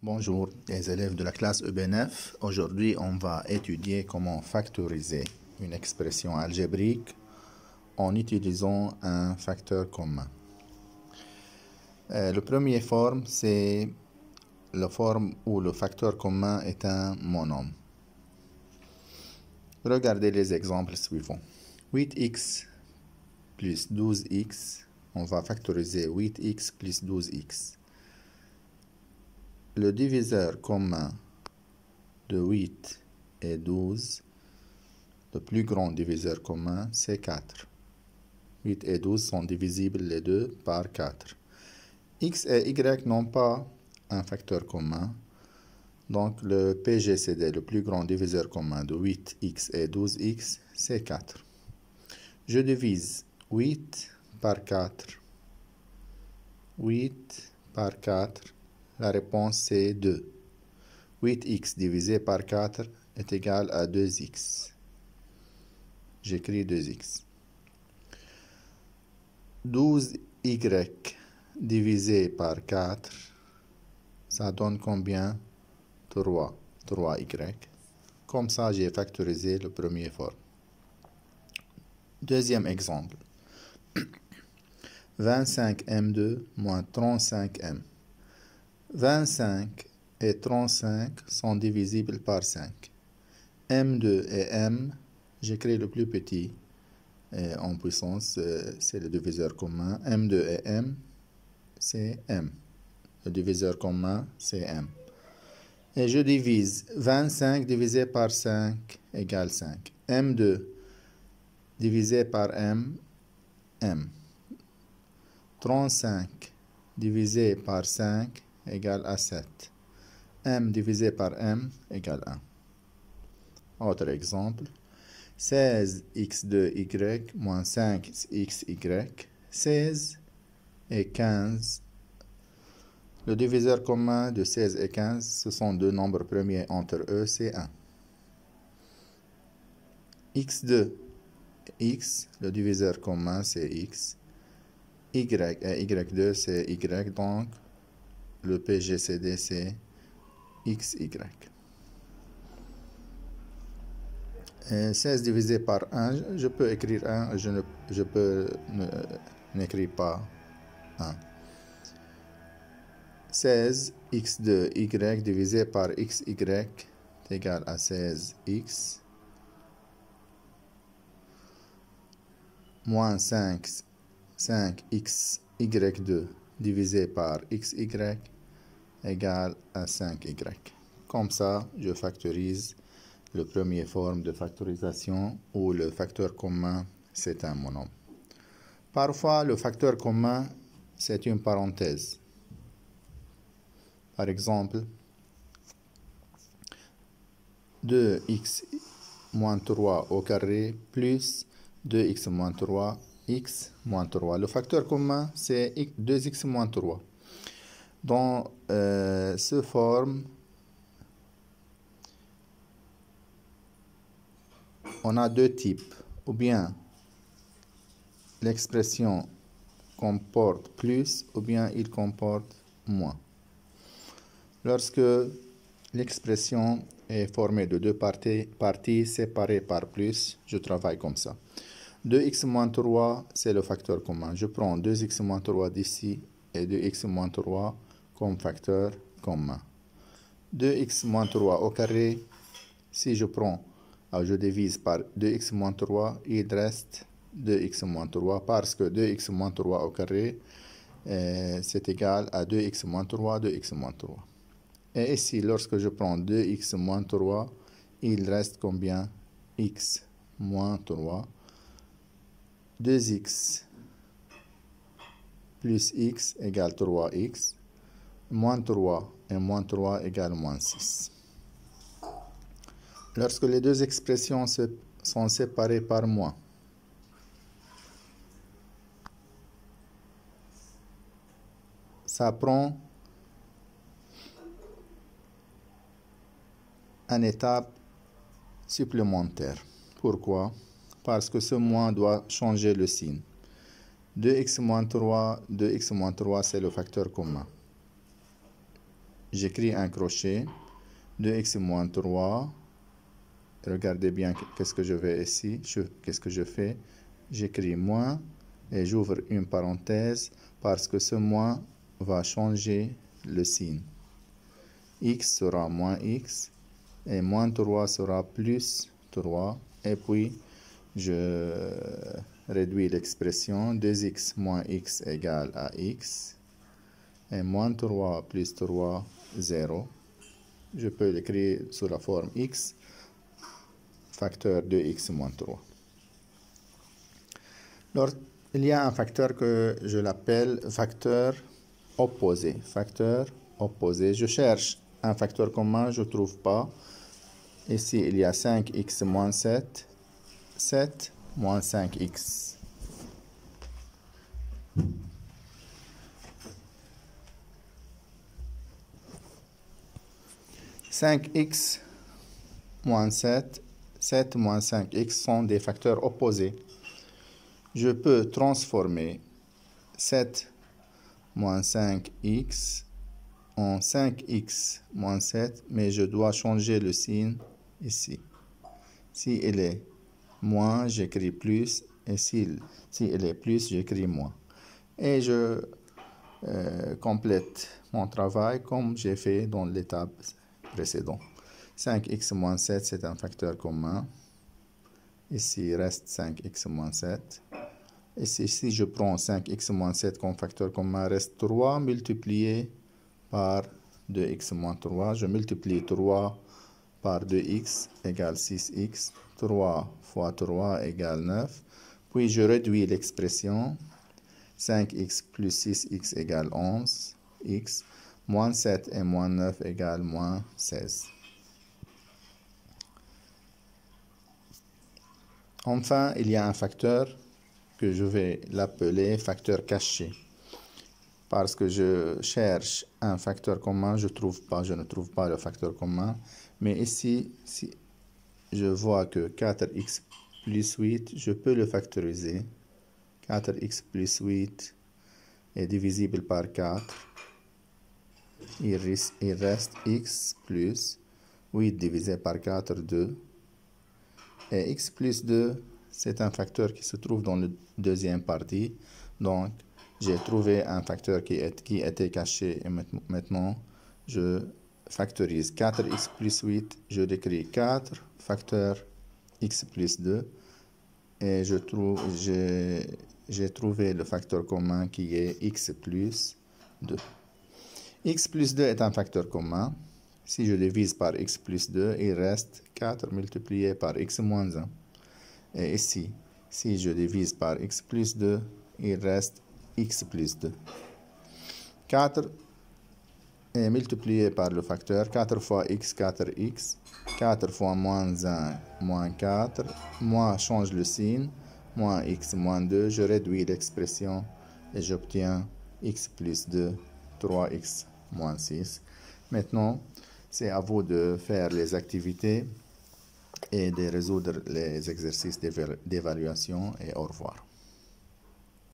Bonjour les élèves de la classe EB9. Aujourd'hui, on va étudier comment factoriser une expression algébrique en utilisant un facteur commun. Le premier forme, c'est la forme où le facteur commun est un monome. Regardez les exemples suivants. 8x plus 12x, on va factoriser 8x plus 12x. Le diviseur commun de 8 et 12, le plus grand diviseur commun, c'est 4. 8 et 12 sont divisibles les deux par 4. X et Y n'ont pas un facteur commun. Donc le PGCD, le plus grand diviseur commun de 8x et 12x, c'est 4. Je divise 8 par 4. 8 par 4. La réponse c'est 2. 8x divisé par 4 est égal à 2x. J'écris 2x. 12y divisé par 4, ça donne combien? 3. 3y. Comme ça, j'ai factorisé le premier forme. Deuxième exemple. 25m2 moins 35m. 25 et 35 sont divisibles par 5. M2 et M, j'écris le plus petit en puissance, c'est le diviseur commun. M2 et M, c'est M. Le diviseur commun, c'est M. Et je divise 25 divisé par 5 égale 5. M2 divisé par M, M. 35 divisé par 5 égale à 7. M divisé par M égale 1. Autre exemple. 16x2y moins 5xy. 16 et 15. Le diviseur commun de 16 et 15, ce sont deux nombres premiers entre eux, c'est 1. x2, x, le diviseur commun c'est x. Y et y2 c'est y, donc le PGCD c'est xy. 16 divisé par 1, je peux écrire 1, je peux n'écrire pas 1. 16 x2y divisé par xy est égal à 16x moins 5xy2 divisé par xy égale à 5y. Comme ça, je factorise le premier forme de factorisation où le facteur commun, c'est un monome. Parfois, le facteur commun, c'est une parenthèse. Par exemple, 2x moins 3 au carré plus 2x moins 3, x moins 3. Le facteur commun, c'est 2x moins 3. Dans ce forme, on a deux types. Ou bien l'expression comporte plus, ou bien il comporte moins. Lorsque l'expression est formée de deux parties séparées par plus, je travaille comme ça. 2x moins 3, c'est le facteur commun. Je prends 2x moins 3 d'ici et 2x moins 3 comme facteur commun. 2x moins 3 au carré, si je divise par 2x moins 3, il reste 2x moins 3 parce que 2x moins 3 au carré, c'est égal à 2x moins 3, 2x moins 3. Et ici, lorsque je prends 2x moins 3, il reste combien? X moins 3. 2x plus x égale 3x. Moins 3 et moins 3 égale moins 6. Lorsque les deux expressions sont séparées par moins, ça prend une étape supplémentaire. Pourquoi? Parce que ce moins doit changer le signe. 2x moins 3, 2x moins 3, c'est le facteur commun. j'écris un crochet, 2x moins 3. Regardez bien qu'est-ce que je vais ici, qu'est-ce que je fais. J'écris moins et j'ouvre une parenthèse parce que ce moins va changer le signe. X sera moins x et moins 3 sera plus 3. Et puis, je réduis l'expression. 2x moins x égale à x. Et moins 3 plus 3, 0. Je peux l'écrire sous la forme x, facteur de x moins 3. Alors, il y a un facteur que je l'appelle facteur opposé. Facteur opposé. Je cherche un facteur commun, je ne trouve pas. Ici, il y a 5x moins 7. 7 moins 5x. « 5x moins 7, 7 moins 5x sont des facteurs opposés. Je peux transformer 7 moins 5x en 5x moins 7, mais je dois changer le signe ici. Si il est moins, j'écris plus, et si il est plus, j'écris moins. Et je complète mon travail comme j'ai fait dans l'étape précédente. 5x moins 7, c'est un facteur commun. Ici, il reste 5x moins 7. Et si je prends 5x moins 7 comme facteur commun, reste 3 multiplié par 2x moins 3. Je multiplie 3 par 2x égale 6x. 3 fois 3 égale 9. Puis je réduis l'expression. 5x plus 6x égale 11. X. Moins 7 et moins 9 égale moins 16. Enfin, il y a un facteur que je vais l'appeler facteur caché. Parce que je cherche un facteur commun, je ne trouve pas le facteur commun. Mais ici, si je vois que 4x plus 8, je peux le factoriser. 4x plus 8 est divisible par 4. Il reste x plus 8 divisé par 4, 2. Et x plus 2, c'est un facteur qui se trouve dans la deuxième partie. Donc, j'ai trouvé un facteur qui était caché. Et maintenant, je factorise 4x plus 8. Je décris 4 facteur x plus 2. Et j'ai trouvé le facteur commun qui est x plus 2. X plus 2 est un facteur commun. Si je divise par x plus 2, il reste 4 multiplié par x moins 1. Et ici, si je divise par x plus 2, il reste x plus 2. 4 est multiplié par le facteur 4 fois x, 4x. 4 fois moins 1, moins 4. Moins change le signe. Moins x, moins 2. Je réduis l'expression et j'obtiens x plus 2, 3x moins 6. Maintenant, c'est à vous de faire les activités et de résoudre les exercices d'évaluation et au revoir.